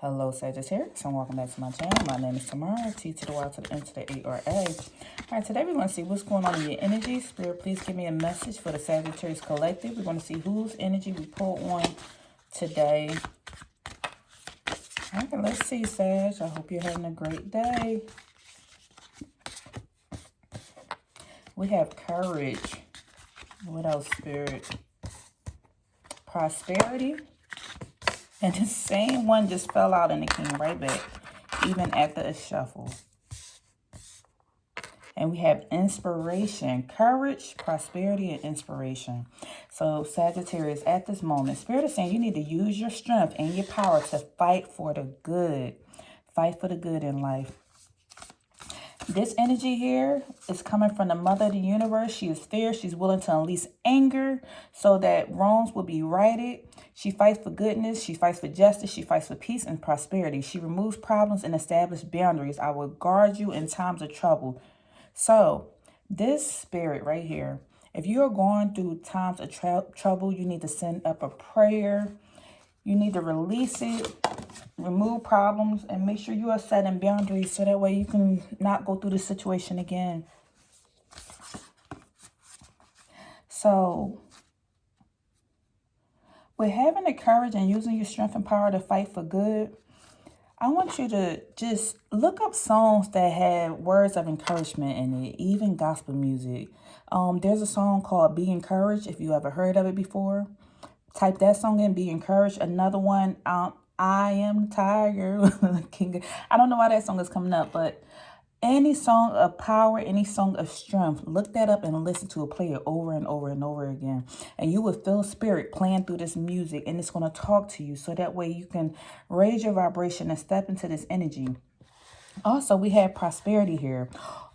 Hello, Sagittarius, and welcome back to my channel. My name is Tamara, T to the Y to the N to the A or A. All right, today we're going to see what's going on in your energy. Spirit, please give me a message for the Sagittarius Collective. We're going to see whose energy we pull on today. All right, let's see, Sag. I hope you're having a great day. We have courage. What else, Spirit? Prosperity. And the same one just fell out and it came right back, even after a shuffle. And we have inspiration, courage, prosperity, and inspiration. So Sagittarius, at this moment, Spirit is saying you need to use your strength and your power to fight for the good. Fight for the good in life. This energy here is coming from the mother of the universe. She is fierce. She's willing to unleash anger so that wrongs will be righted. She fights for goodness. She fights for justice. She fights for peace and prosperity. She removes problems and establishes boundaries. I will guard you in times of trouble. So this spirit right here, if you are going through times of trouble, you need to send up a prayer. You need to release it, remove problems, and make sure you are setting boundaries so that way you can not go through the situation again. So with having the courage and using your strength and power to fight for good, I want you to just look up songs that have words of encouragement in it, even gospel music. There's a song called Be Encouraged, if you ever heard of it before. Type that song in, Be Encouraged. Another one, I Am Tiger. I don't know why that song is coming up, but any song of power, any song of strength, look that up and listen to it. Play it over and over and over again. And you will feel spirit playing through this music, and it's going to talk to you so that way you can raise your vibration and step into this energy. Also, we have prosperity here.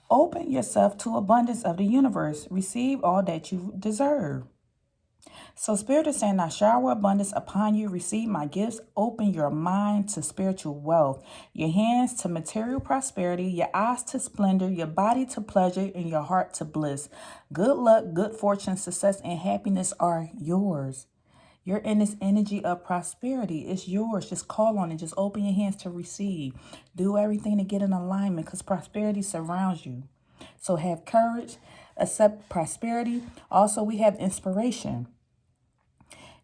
Open yourself to abundance of the universe. Receive all that you deserve. So Spirit is saying, I shower abundance upon you. Receive my gifts. Open your mind to spiritual wealth, your hands to material prosperity, your eyes to splendor, your body to pleasure, and your heart to bliss. Good luck, good fortune, success, and happiness are yours. You're in this energy of prosperity. It's yours. Just call on it. Just open your hands to receive. Do everything to get in alignment because prosperity surrounds you. So have courage, accept prosperity. Also, we have inspiration.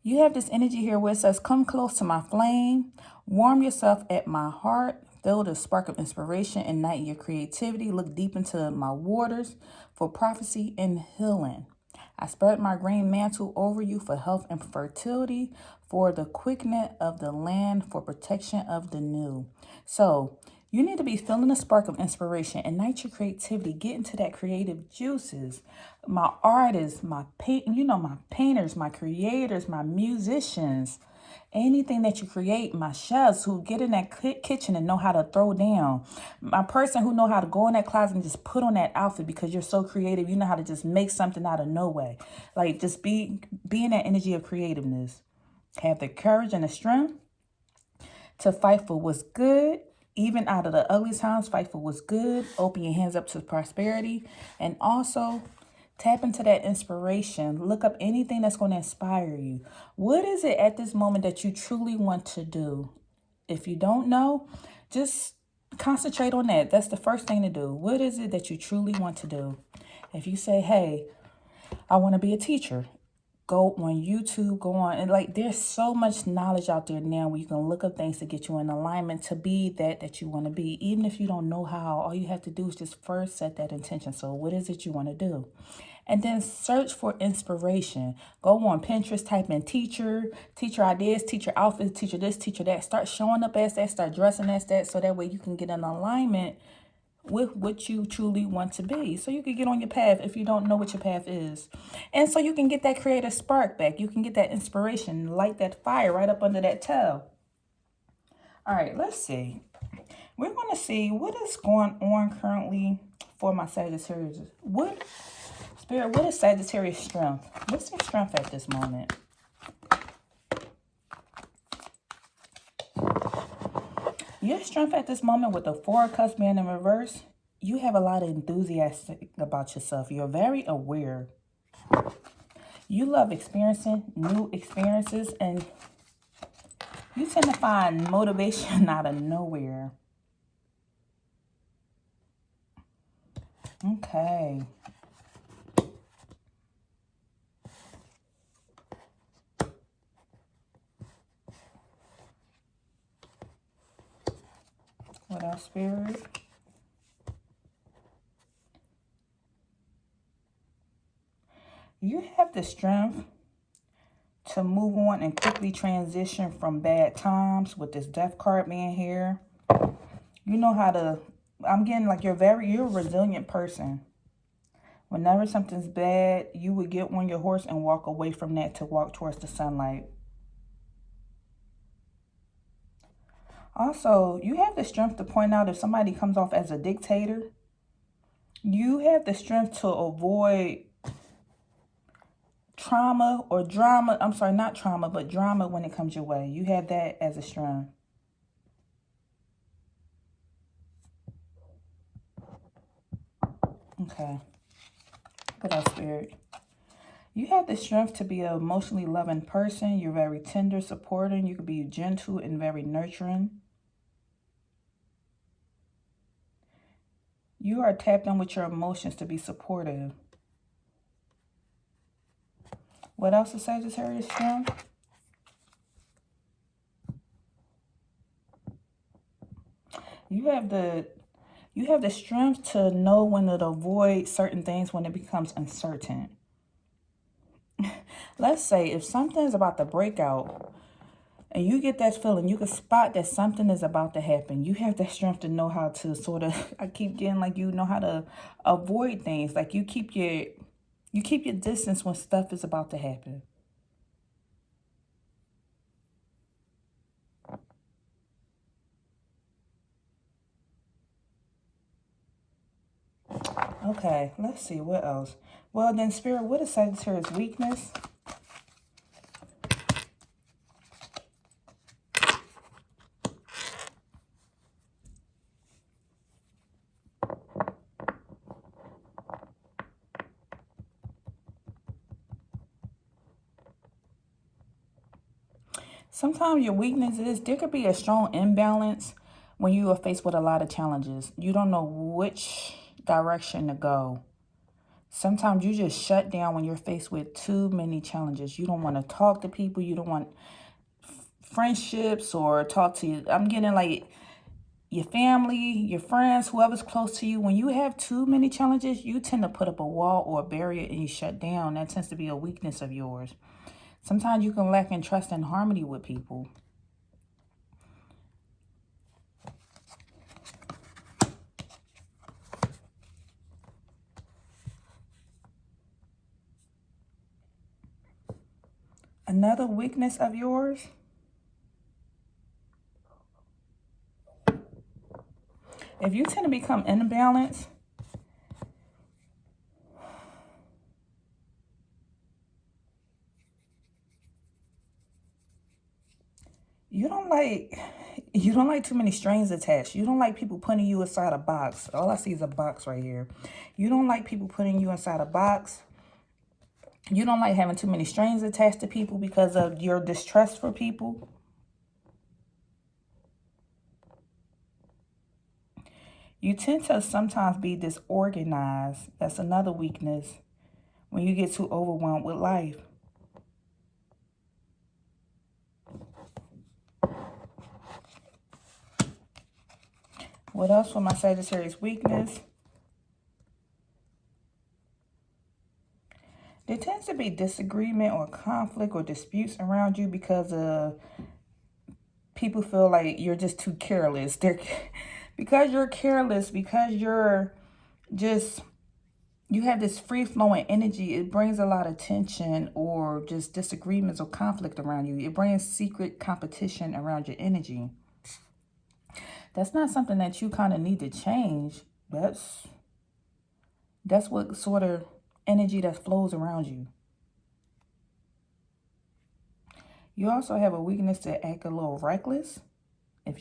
You have this energy here where it says, come close to my flame, warm yourself at my heart, feel the spark of inspiration, ignite your creativity, look deep into my waters for prophecy and healing. I spread my green mantle over you for health and fertility, for the quickening of the land, for protection of the new. So you need to be feeling the spark of inspiration, ignite your creativity, get into that creative juices. My artists, my painters, my creators, my musicians, anything that you create, my chefs who get in that kitchen and know how to throw down, my person who know how to go in that closet and just put on that outfit because you're so creative. You know how to just make something out of no way. Like just be in that energy of creativeness. Have the courage and the strength to fight for what's good. Even out of the ugly times, fight for what's good. Open your hands up to prosperity. And also tap into that inspiration. Look up anything that's going to inspire you. What is it at this moment that you truly want to do? If you don't know, just concentrate on that. That's the first thing to do. What is it that you truly want to do? If you say, hey, I want to be a teacher, go on YouTube, go on. And like, there's so much knowledge out there now where you can look up things to get you in alignment to be that you want to be. Even if you don't know how, all you have to do is just first set that intention. So what is it you want to do? And then search for inspiration. Go on Pinterest, type in teacher ideas, teacher outfits, teacher this, teacher that. Start showing up as that, start dressing as that, so that way you can get in alignment with what you truly want to be. So you can get on your path if you don't know what your path is. And so you can get that creative spark back. You can get that inspiration, light that fire right up under that tail. All right, let's see. We're going to see what is going on currently for my Sagittarius. What is Sagittarius strength? What's your strength at this moment? Your strength at this moment with the Four of Cups being in reverse, you have a lot of enthusiasm about yourself. You're very aware. You love experiencing new experiences, and You tend to find motivation out of nowhere. Okay. What else, Spirit? You have the strength to move on and quickly transition from bad times with this death card being here. You know how to, I'm getting like you're a resilient person. Whenever something's bad, you would get on your horse and walk away from that to walk towards the sunlight. Also, you have the strength to point out if somebody comes off as a dictator. You have the strength to avoid trauma or drama. I'm sorry, not trauma, but drama when it comes your way. You have that as a strength. Okay. What else, Spirit? You have the strength to be an emotionally loving person. You're very tender, supporting. You can be gentle and very nurturing. You are tapped in with your emotions to be supportive. What else is Sagittarius strength? You have the strength to know when to avoid certain things when it becomes uncertain. Let's say if something is about to break out and you get that feeling, you can spot that something is about to happen. You have that strength to know how to sort of, I keep getting like you know how to avoid things. Like you keep your distance when stuff is about to happen. Okay, let's see what else. Well then, Spirit, what is Sagittarius' weakness? Sometimes your weakness is there could be a strong imbalance when you are faced with a lot of challenges. You don't know which direction to go. Sometimes you just shut down when you're faced with too many challenges. You don't want to talk to people. You don't want friendships or talk to you. I'm getting like your family, your friends, whoever's close to you. When you have too many challenges, you tend to put up a wall or a barrier and you shut down. That tends to be a weakness of yours. Sometimes you can lack in trust and harmony with people. Another weakness of yours, if you tend to become imbalanced, you don't like too many strings attached. You don't like people putting you inside a box. All I see is a box right here. You don't like people putting you inside a box. You don't like having too many strings attached to people because of your distrust for people. You tend to sometimes be disorganized. That's another weakness when you get too overwhelmed with life. What else for my Sagittarius weakness? There tends to be disagreement or conflict or disputes around you because people feel like you're just too careless. Because you're careless, because you're just, you have this free-flowing energy, it brings a lot of tension or just disagreements or conflict around you. It brings secret competition around your energy. That's not something that you kind of need to change. That's what sort of energy that flows around you. You also have a weakness to act a little reckless. If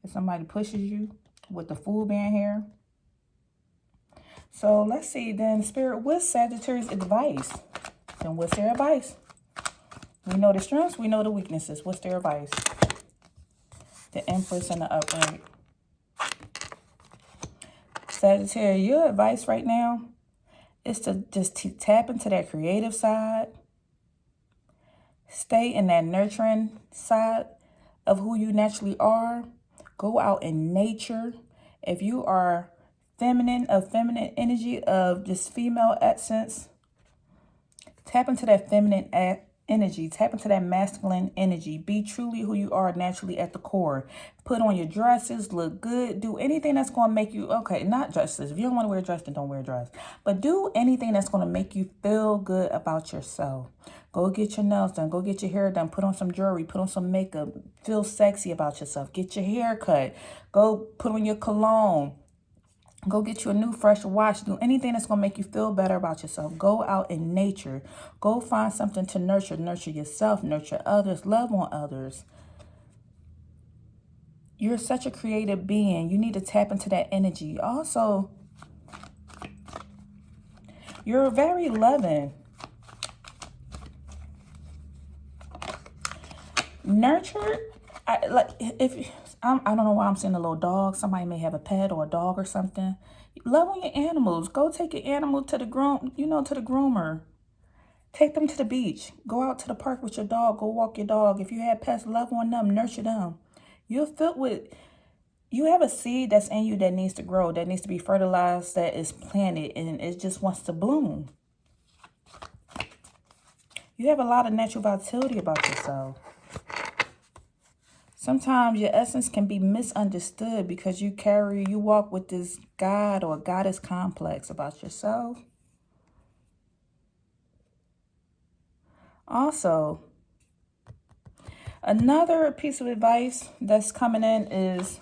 somebody pushes you with the Fool being here. So let's see then, Spirit, what's Sagittarius' advice? Then what's their advice? We know the strengths, we know the weaknesses. What's their advice? The Empress and the Upright. Sagittarius, your advice right now is to just tap into that creative side. Stay in that nurturing side of who you naturally are. Go out in nature. If you are feminine, of feminine energy, of this female essence, tap into that feminine energy. Tap into that masculine energy. Be truly who you are naturally at the core. Put on your dresses, look good. Do anything that's going to make you, okay, not dresses. If you don't want to wear a dress, then don't wear a dress. But do anything that's going to make you feel good about yourself. Go get your nails done. Go get your hair done. Put on some jewelry. Put on some makeup. Feel sexy about yourself. Get your hair cut. Go put on your cologne. Go get you a new fresh watch. Do anything that's going to make you feel better about yourself. Go out in nature. Go find something to nurture. Nurture yourself. Nurture others. Love on others. You're such a creative being. You need to tap into that energy. Also, you're very loving. Nurture. I don't know why I'm seeing a little dog. Somebody may have a pet or a dog or something. Love on your animals. Go take your animal to the to the groomer. Take them to the beach. Go out to the park with your dog. Go walk your dog. If you have pets, love on them. Nurture them. You have a seed that's in you that needs to grow, that needs to be fertilized, that is planted, and it just wants to bloom. You have a lot of natural vitality about yourself. Sometimes your essence can be misunderstood because you walk with this God or goddess complex about yourself. Also, another piece of advice that's coming in is,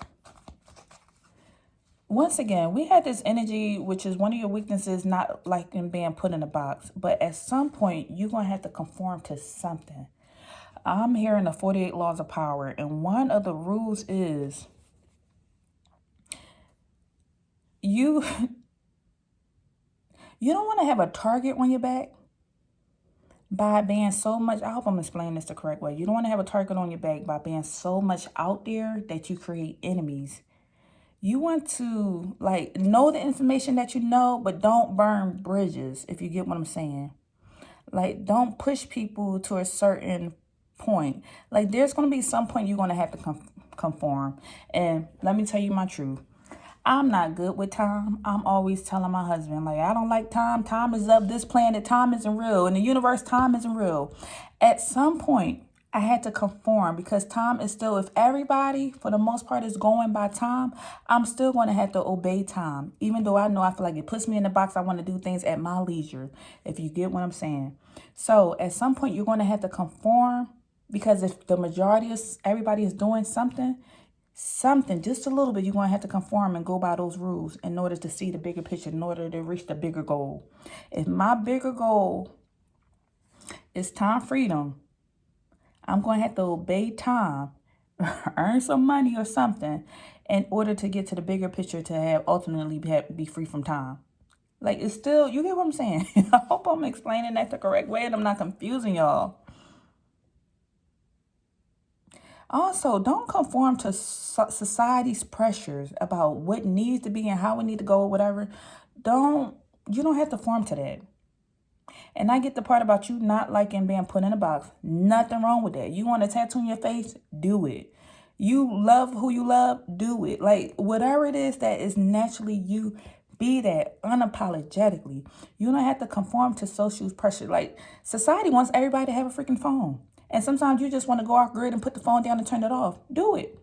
once again, we had this energy, which is one of your weaknesses, not like in being put in a box. But at some point, you're going to have to conform to something. I'm hearing the 48 laws of power, and one of the rules is you don't want to have a target on your back by being so much. I hope I'm explaining this the correct way. You don't want to have a target on your back by being so much out there that you create enemies. You want to know the information that you know, but don't burn bridges, if you get what I'm saying. Don't push people to a certain point. There's going to be some point you're going to have to conform. And let me tell you my truth. I'm not good with time. I'm always telling my husband, I don't like time. Time is of this planet. Time isn't real. In the universe, time isn't real. At some point, I had to conform because time is still, if everybody, for the most part, is going by time, I'm still going to have to obey time. Even though I feel like it puts me in the box, I want to do things at my leisure, if you get what I'm saying. So at some point, you're going to have to conform because if the majority of everybody is doing something, just a little bit, you're going to have to conform and go by those rules in order to see the bigger picture, in order to reach the bigger goal. If my bigger goal is time freedom, I'm going to have to obey time, earn some money or something in order to get to the bigger picture to have ultimately be free from time. It's still, you get what I'm saying? I hope I'm explaining that the correct way and I'm not confusing y'all. Also, don't conform to society's pressures about what needs to be and how we need to go or whatever. You don't have to conform to that. And I get the part about you not liking being put in a box. Nothing wrong with that. You want a tattoo on your face? Do it. You love who you love? Do it. Whatever it is that is naturally you, be that unapologetically. You don't have to conform to social pressure. Society wants everybody to have a freaking phone. And sometimes you just want to go off grid and put the phone down and turn it off. Do it.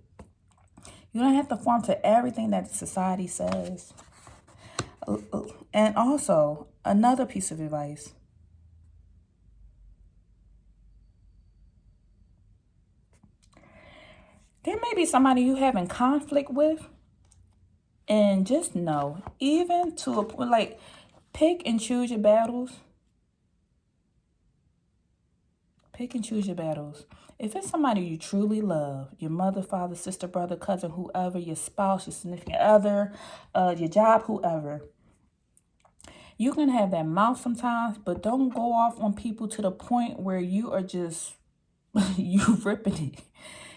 You don't have to conform to everything that society says. And also, another piece of advice. There may be somebody you have in conflict with. And just know, even to a point, pick and choose your battles. Pick and choose your battles. If it's somebody you truly love, your mother, father, sister, brother, cousin, whoever, your spouse, your significant other, your job, whoever, you can have that mouth sometimes, but don't go off on people to the point where you are just You ripping it.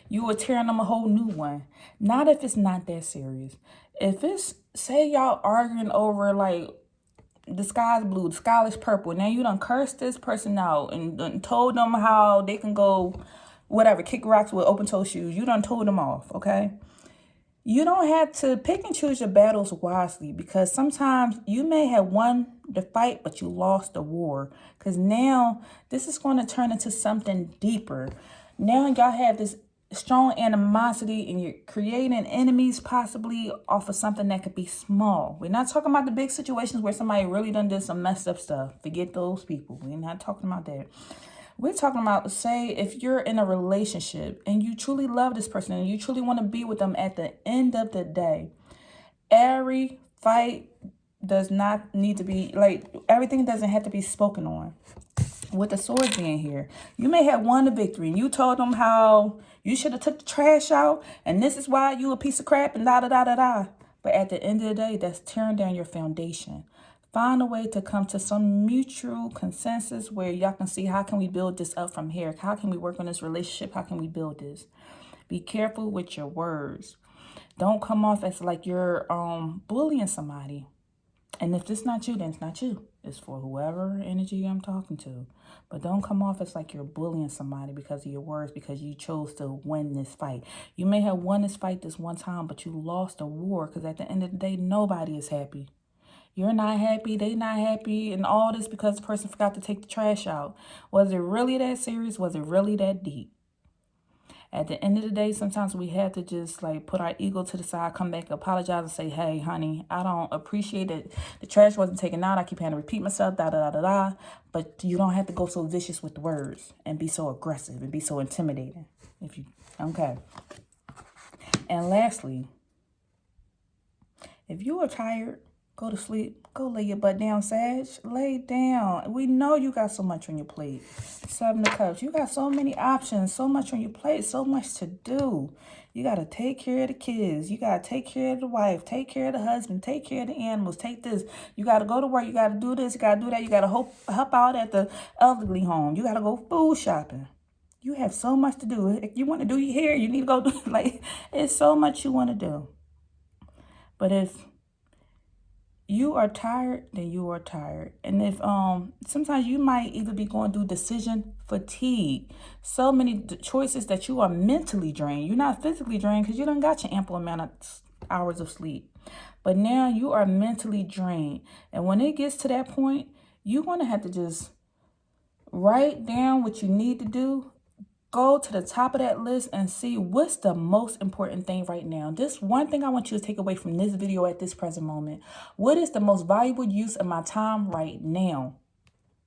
You are tearing them a whole new one. Not if it's not that serious. If it's, say y'all arguing over like the sky's blue, the sky is purple. Now you done cursed this person out and done told them how they can go, whatever, kick rocks with open toe shoes. You done told them off, okay? You don't have to pick and choose your battles wisely, because sometimes you may have won the fight, but you lost the war. Because now this is going to turn into something deeper. Now y'all have this strong animosity and you're creating enemies possibly off of something that could be small. We're not talking about the big situations where somebody really done did some messed up stuff. Forget those people. We're not talking about that. We're talking about, say, if you're in a relationship and you truly love this person and you truly want to be with them at the end of the day, every fight does not need to be, like, everything doesn't have to be spoken on. With the swords being here, you may have won the victory and you told them how you should have took the trash out and this is why you a piece of crap and da da da da da. But at the end of the day, that's tearing down your foundation. Find a way to come to some mutual consensus where y'all can see, how can we build this up from here? How can we work on this relationship? How can we build this? Be careful with your words. Don't come off as like you're bullying somebody. And if it's not you, then it's not you. It's for whoever energy I'm talking to. But don't come off as like you're bullying somebody because of your words, because you chose to win this fight. You may have won this fight this one time, but you lost a war, because at the end of the day, nobody is happy. You're not happy, they not happy, and all this because the person forgot to take the trash out. Was it really that serious? Was it really that deep? At the end of the day, sometimes we have to just like put our ego to the side, come back, apologize and say, hey, honey, I don't appreciate it. The trash wasn't taken out. I keep having to repeat myself, da, da, da, da, da. But you don't have to go so vicious with the words and be so aggressive and be so intimidating. Okay. And lastly, if you are tired, go to sleep. Go lay your butt down, Sag. Lay down. We know you got so much on your plate. Seven of Cups. You got so many options, so much on your plate, so much to do. You got to take care of the kids. You got to take care of the wife. Take care of the husband. Take care of the animals. Take this. You got to go to work. You got to do this. You got to do that. You got to help out at the elderly home. You got to go food shopping. You have so much to do. If you want to do your hair, you need to go do, like, it's so much you want to do. But if you are tired, then you are tired. And if sometimes you might either be going through decision fatigue. So many choices that you are mentally drained. You're not physically drained because you done got your ample amount of hours of sleep. But now you are mentally drained. And when it gets to that point, you're going to have to just write down what you need to do. Go to the top of that list and see what's the most important thing right now. This one thing I want you to take away from this video at this present moment. What is the most valuable use of my time right now?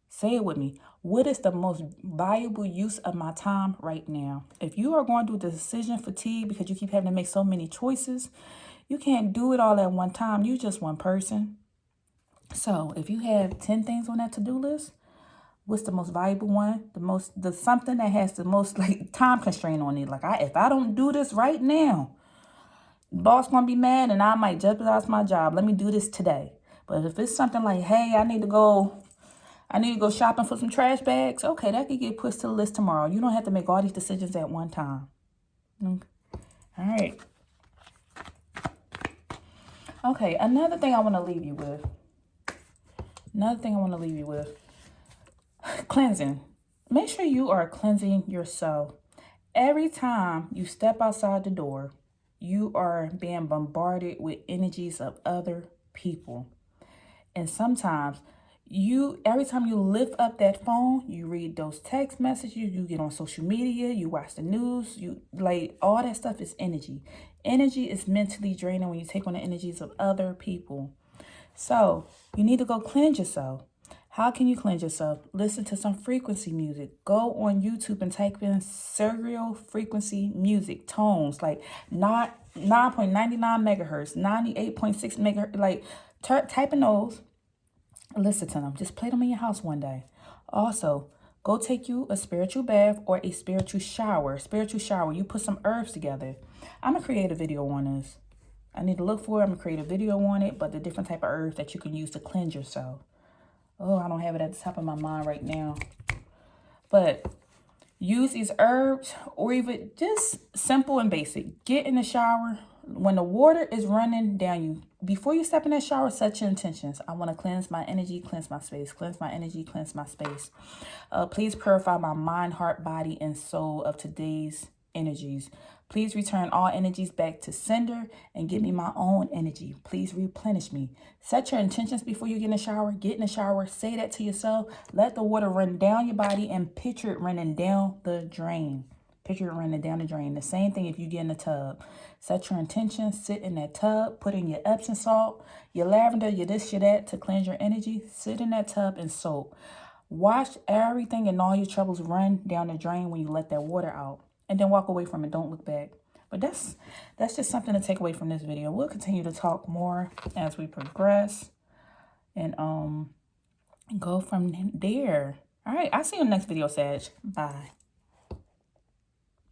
Say it with me. What is the most valuable use of my time right now? If you are going through decision fatigue because you keep having to make so many choices, you can't do it all at one time. You're just one person. So if you have 10 things on that to-do list, what's the most valuable one? The something that has the most like time constraint on it. Like if I don't do this right now, the boss gonna be mad and I might jeopardize my job. Let me do this today. But if it's something like, hey, I need to go shopping for some trash bags. Okay, that could get pushed to the list tomorrow. You don't have to make all these decisions at one time. Okay. All right. Okay, another thing I want to leave you with. Cleansing. Make sure you are cleansing yourself. Every time you step outside the door, you are being bombarded with energies of other people. And sometimes every time you lift up that phone, you read those text messages, you get on social media, you watch the news, all that stuff is energy. Energy is mentally draining when you take on the energies of other people. So you need to go cleanse yourself. How can you cleanse yourself? Listen to some frequency music. Go on YouTube and type in serial frequency music, tones, like 9.99 megahertz, 98.6 megahertz, like type in those, listen to them. Just play them in your house one day. Also, go take you a spiritual bath or a spiritual shower. You put some herbs together. I'm going to create a video on this. I need to look for it. I'm going to create a video on it, but the different type of herbs that you can use to cleanse yourself. Oh, I don't have it at the top of my mind right now. But use these herbs, or even just simple and basic. Get in the shower. When the water is running down you, before you step in that shower, set your intentions. I want to cleanse my energy, cleanse my space, cleanse my energy, cleanse my space. Please purify my mind, heart, body, and soul of today's energies. Please return all energies back to sender and give me my own energy. Please replenish me. Set your intentions before you get in the shower. Get in the shower. Say that to yourself. Let the water run down your body and picture it running down the drain. Picture it running down the drain. The same thing if you get in the tub. Set your intentions. Sit in that tub. Put in your Epsom salt, your lavender, your this, your that to cleanse your energy. Sit in that tub and soak. Watch everything and all your troubles run down the drain when you let that water out. And then walk away from it. Don't look back. But that's just something to take away from this video. We'll continue to talk more as we progress and go from there. All right, I'll see you in the next video, Sag. Bye.